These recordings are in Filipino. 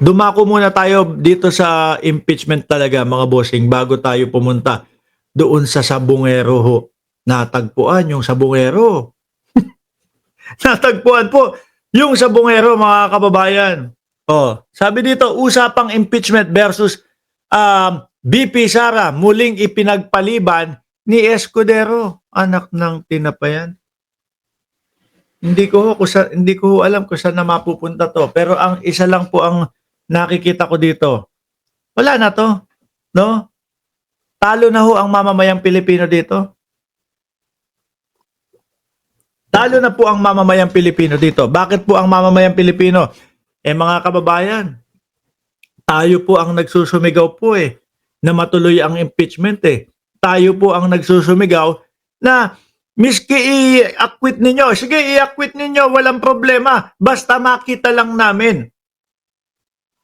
dumako muna tayo dito sa impeachment talaga mga bossing bago tayo pumunta doon sa sabungero ho. Natagpuan yung sabungero. Natagpuan po yung sabungero mga kababayan. Oh, sabi dito, usapang impeachment versus BP Sara muling ipinagpaliban ni Escudero. Anak ng tinapayan. Hindi ko ho alam kung saan na mapupunta to. Pero ang isa lang po ang nakikita ko dito. Wala na to, no? Talo na ho ang mamamayang Pilipino dito. Talo na po ang mamamayang Pilipino dito. Bakit po ang mamamayang Pilipino? Mga kababayan, tayo po ang nagsusumigaw po na matuloy ang impeachment Tayo po ang nagsusumigaw na miski i-acquit ninyo. Sige, i-acquit ninyo, walang problema. Basta makita lang namin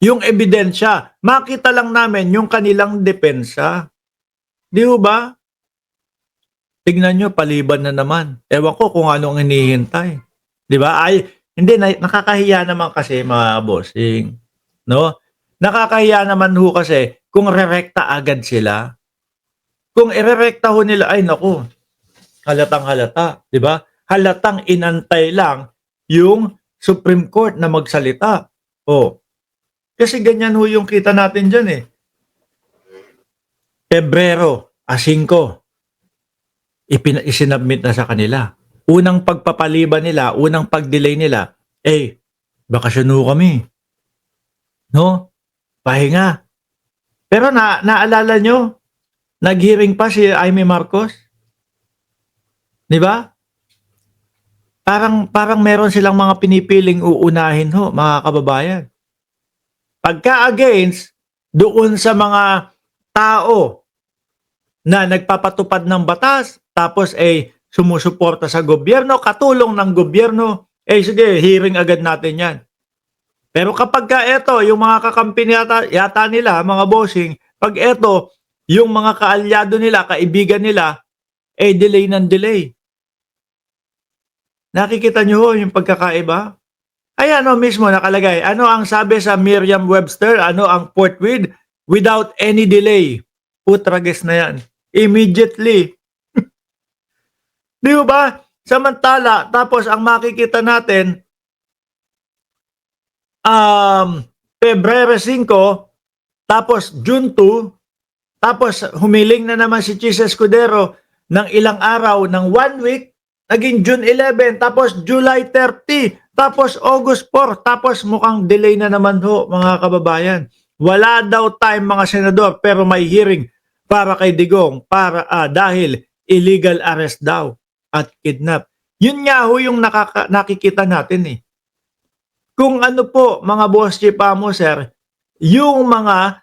yung ebidensya. Makita lang namin yung kanilang depensa. Di ba? Tignan nyo, paliban na naman. Ewan ko kung anong hinihintay. Di ba? Hindi, nakakahiya naman kasi mga bossing. No? Nakakahiya naman ho kasi kung rerekta agad sila. Kung irerekta ho nila, ay naku, halatang halata. Di ba? Halatang inantay lang yung Supreme Court na magsalita. Kasi ganyan ho yung kita natin dyan Pebrero, 5. Isinabmit na sa kanila. Unang pagpapaliban nila, unang pag-delay nila, bakasyon ho kami. No? Pahinga. Pero naalala nyo, nag-hearing pa si Amy Marcos? Di ba? Parang meron silang mga pinipiling uunahin ho, mga kababayan. Pagka against, doon sa mga tao na nagpapatupad ng batas, tapos sumusuporta sa gobyerno, katulong ng gobyerno, sige, hearing agad natin yan. Pero kapag ito, yung mga kakampi yata nila, mga bossing, pag ito, yung mga kaalyado nila, kaibigan nila, delay ng delay. Nakikita nyo yung pagkakaiba? Ayan mismo nakalagay. Ano ang sabi sa Merriam-Webster? Ano ang forthwith? Without any delay. Putrages na yan. Immediately. Di ba? Samantala, tapos ang makikita natin, Pebrero 5, tapos June 2, tapos humiling na naman si Chis Escudero ng ilang araw, ng 1 week, naging June 11, tapos July 30, tapos August 4, tapos mukhang delay na naman ho, mga kababayan. Wala daw time mga senador, pero may hearing para kay Digong dahil illegal arrest daw at kidnap. Yun nga ho yung nakikita natin Kung ano po mga boss chipamo sir, yung mga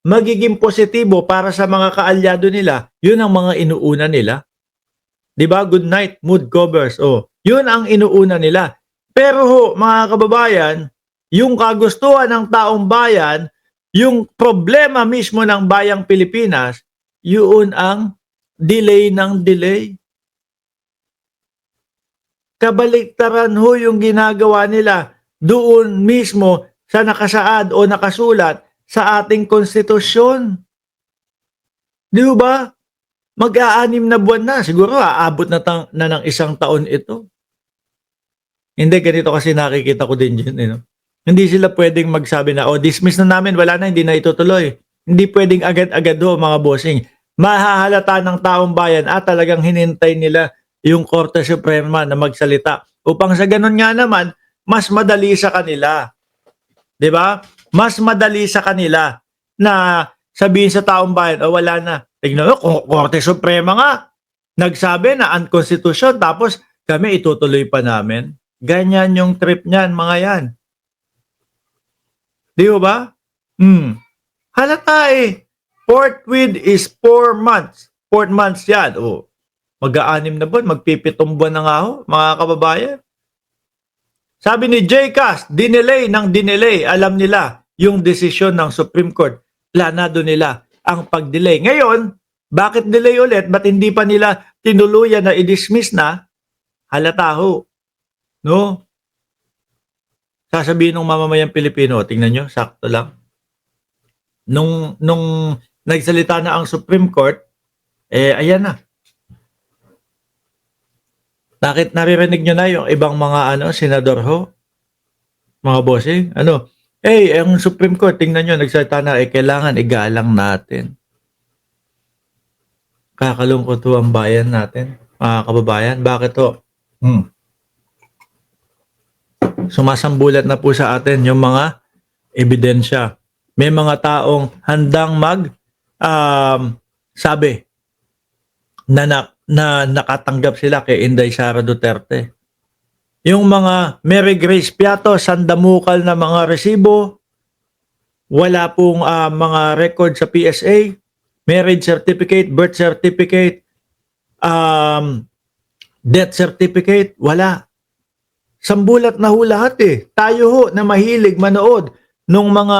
magiging positibo para sa mga kaalyado nila, yun ang mga inuuna nila. 'Di ba? Good night, mood covers. Yun ang inuuna nila. Pero ho, mga kababayan, yung kagustuhan ng taong bayan, yung problema mismo ng bayang Pilipinas, yun ang delay ng delay. Kabaliktaran ho yung ginagawa nila doon mismo sa nakasaad o nakasulat sa ating konstitusyon. Di ba? Mag-aanim na buwan na. Siguro aabot na ng 1 taon ito. Hindi, ganito kasi nakikita ko din yun. Hindi sila pwedeng magsabi na, dismiss na namin, wala na, hindi na itutuloy. Hindi pwedeng agad-agad mga bossing. Mahahalata ng taong bayan at talagang hinintay nila yung Korte Suprema na magsalita. Upang sa ganun nga naman, mas madali sa kanila. 'Di ba? Mas madali sa kanila na sabihin sa taong bayan, wala na. Tignan mo, Korte Suprema nga. Nagsabi na unconstitutional, tapos kami itutuloy pa namin. Ganyan yung trip niyan, mga yan. Di ba? Halata Forthwith is 4 months. 4 months yan. Mag-aanim na buwan, magpipitong buwan na nga ho, mga kababayan. Sabi ni JCAS, dinelay ng dinelay. Alam nila yung desisyon ng Supreme Court. Planado nila ang pag-delay. Ngayon, bakit delay ulit? Ba't hindi pa nila tinuluyan na i-dismiss na? Halata ho. No? sasabihin ng mamamayang Pilipino, tingnan nyo, sakto lang. Nung nagsalita na ang Supreme Court, ayan na. Bakit naririnig nyo na yung ibang mga senador ho? Mga bossing? Ang Supreme Court, tingnan nyo, nagsalita na, kailangan igalang natin. Kakalungkot ho ang bayan natin, mga kababayan. Bakit ho? Sumasambulat na po sa atin yung mga ebidensya. May mga taong handang sabi na nakatanggap sila kay Inday Sara Duterte. Yung mga Mary Grace Piato, sandamukal na mga resibo, wala pong mga record sa PSA, marriage certificate, birth certificate, death certificate, wala. Sambulat na ho lahat Tayo ho na mahilig manood nung mga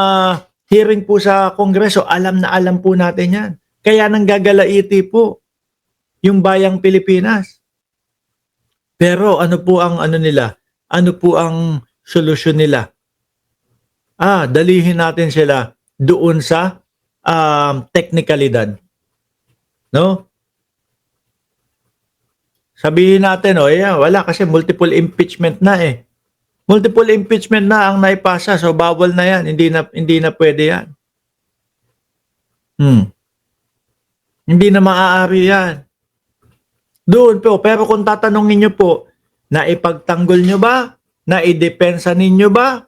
hearing po sa Kongreso, alam na alam po natin yan. Kaya nanggagalaiti po yung bayang Pilipinas. Pero ano po ang nila? Ano po ang solusyon nila? Dalihin natin sila doon sa teknikalidad. No? Sabihin natin, wala kasi multiple impeachment na Multiple impeachment na ang naipasa, so bawal na yan. Hindi na pwede yan. Hindi na maaari yan. Doon po, pero kung tatanungin nyo po, na ipagtanggol nyo ba? Na idepensa ninyo ba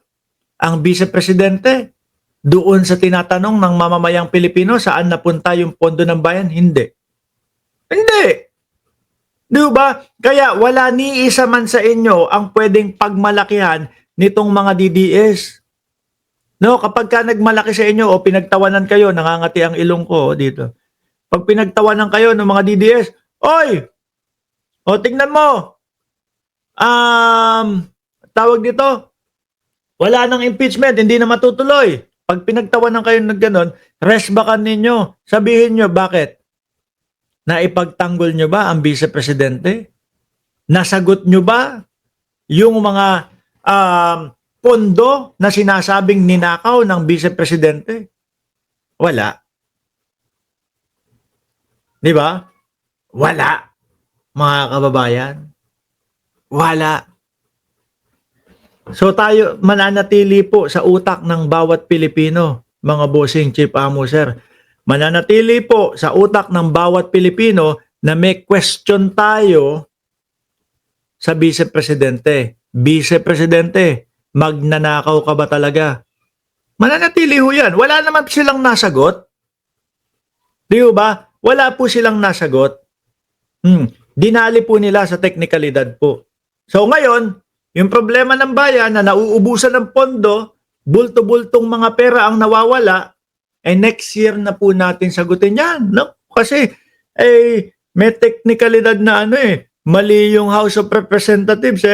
ang vice-presidente? Doon sa tinatanong ng mamamayang Pilipino, saan napunta yung pondo ng bayan? Hindi. Hindi. Di ba? Kaya wala ni isa man sa inyo ang pwedeng pagmalakihan nitong mga DDS. No, kapag ka nagmalaki sa inyo o pinagtawanan kayo, nangangati ang ilong ko dito. Pag pinagtawanan kayo ng mga DDS, oy! O tingnan mo. Tawag dito. Wala nang impeachment, hindi na matutuloy. Pag pinagtawanan kayo ng ganon, resbakan ninyo. Sabihin nyo, bakit? Na ipagtanggol nyo ba ang vice-presidente? Nasagot nyo ba yung mga pondo na sinasabing ninakaw ng vice-presidente? Wala. Di ba? Wala. Mga kababayan. Wala. So tayo mananatili po sa utak ng bawat Pilipino, mga bossing, Chief Amo, sir. Mananatili po sa utak ng bawat Pilipino na may question tayo sa vice-presidente. Vice-presidente, magnanakaw ka ba talaga? Mananatili ho yan. Wala naman silang nasagot. Di ba? Wala po silang nasagot. Dinali po nila sa teknikalidad po. So ngayon, yung problema ng bayan na nauubusan ng pondo, bulto-bultong mga pera ang nawawala, next year na po natin sagutin yan. No? Kasi may teknikalidad na mali yung House of Representatives.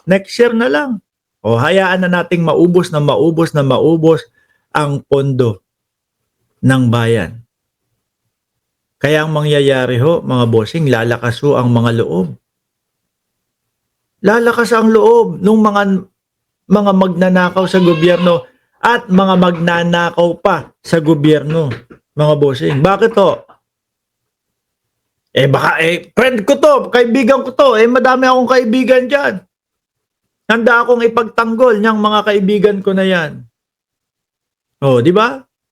Next year na lang. O hayaan na nating maubos ang pondo ng bayan. Kaya ang mangyayari ho, mga bossing, lalakas ho ang mga loob. Lalakas ang loob ng mga magnanakaw sa gobyerno at mga magnanakaw pa sa gobyerno, mga bossing. Bakit to? Baka friend ko to, kaibigan ko to, madami akong kaibigan dyan. Handa akong ipagtanggol niyang mga kaibigan ko na yan. Di ba?